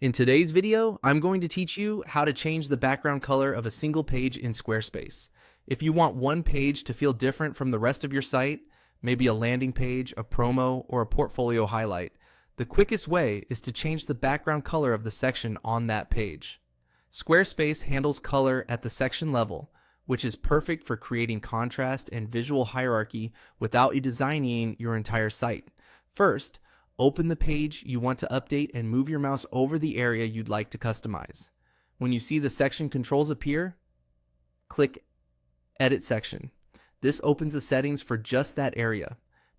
In today's video, I'm going to teach you how to change the background color of a single page in Squarespace. If you want one page to feel different from the rest of your site, maybe a landing page, a promo, or a portfolio highlight, the quickest way is to change the background color of the section on that page. Squarespace handles color at the section level, which is perfect for creating contrast and visual hierarchy without you designing your entire site. First, open the page you want to update and move your mouse over the area you'd like to customize. When you see the section controls appear, click Edit Section. This opens the settings for just that area.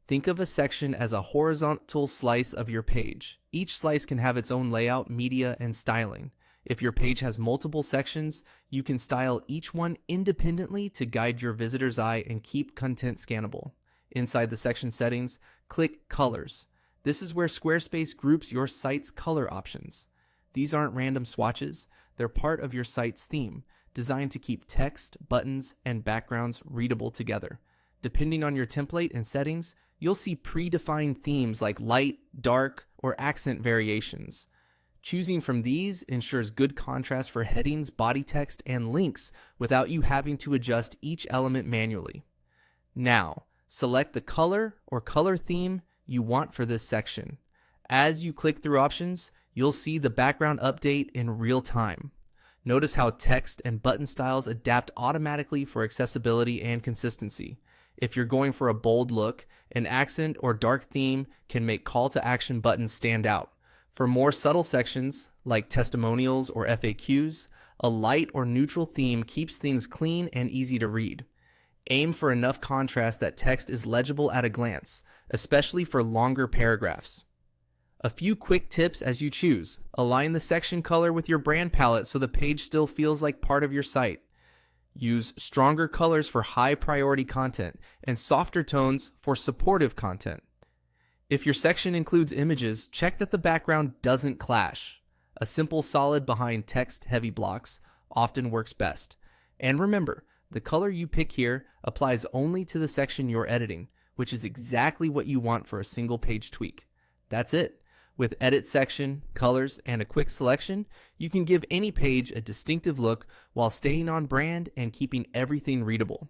Think of a section as a horizontal slice of your page. Each slice can have its own layout, media, and styling. If your page has multiple sections, you can style each one independently to guide your visitor's eye and keep content scannable. Inside the section settings, click Colors. This is where Squarespace groups your site's color options. These aren't random swatches, they're part of your site's theme, designed to keep text, buttons, and backgrounds readable together. Depending on your template and settings, you'll see predefined themes like light, dark, or accent variations. Choosing from these ensures good contrast for headings, body text, and links without you having to adjust each element manually. Now, select the color or color theme you want for this section. As you click through options, you'll see the background update in real time. Notice how text and button styles adapt automatically for accessibility and consistency. If you're going for a bold look, an accent or dark theme can make call to action buttons stand out. For more subtle sections, like testimonials or FAQs, a light or neutral theme keeps things clean and easy to read. Aim for enough contrast that text is legible at a glance, especially for longer paragraphs. A few quick tips as you choose. Align the section color with your brand palette so the page still feels like part of your site. Use stronger colors for high priority content and softer tones for supportive content. If your section includes images, check that the background doesn't clash. A simple solid behind text-heavy blocks often works best. And remember, the color you pick here applies only to the section you're editing, which is exactly what you want for a single page tweak. That's it. With Edit Section, colors, and a quick selection, you can give any page a distinctive look while staying on brand and keeping everything readable.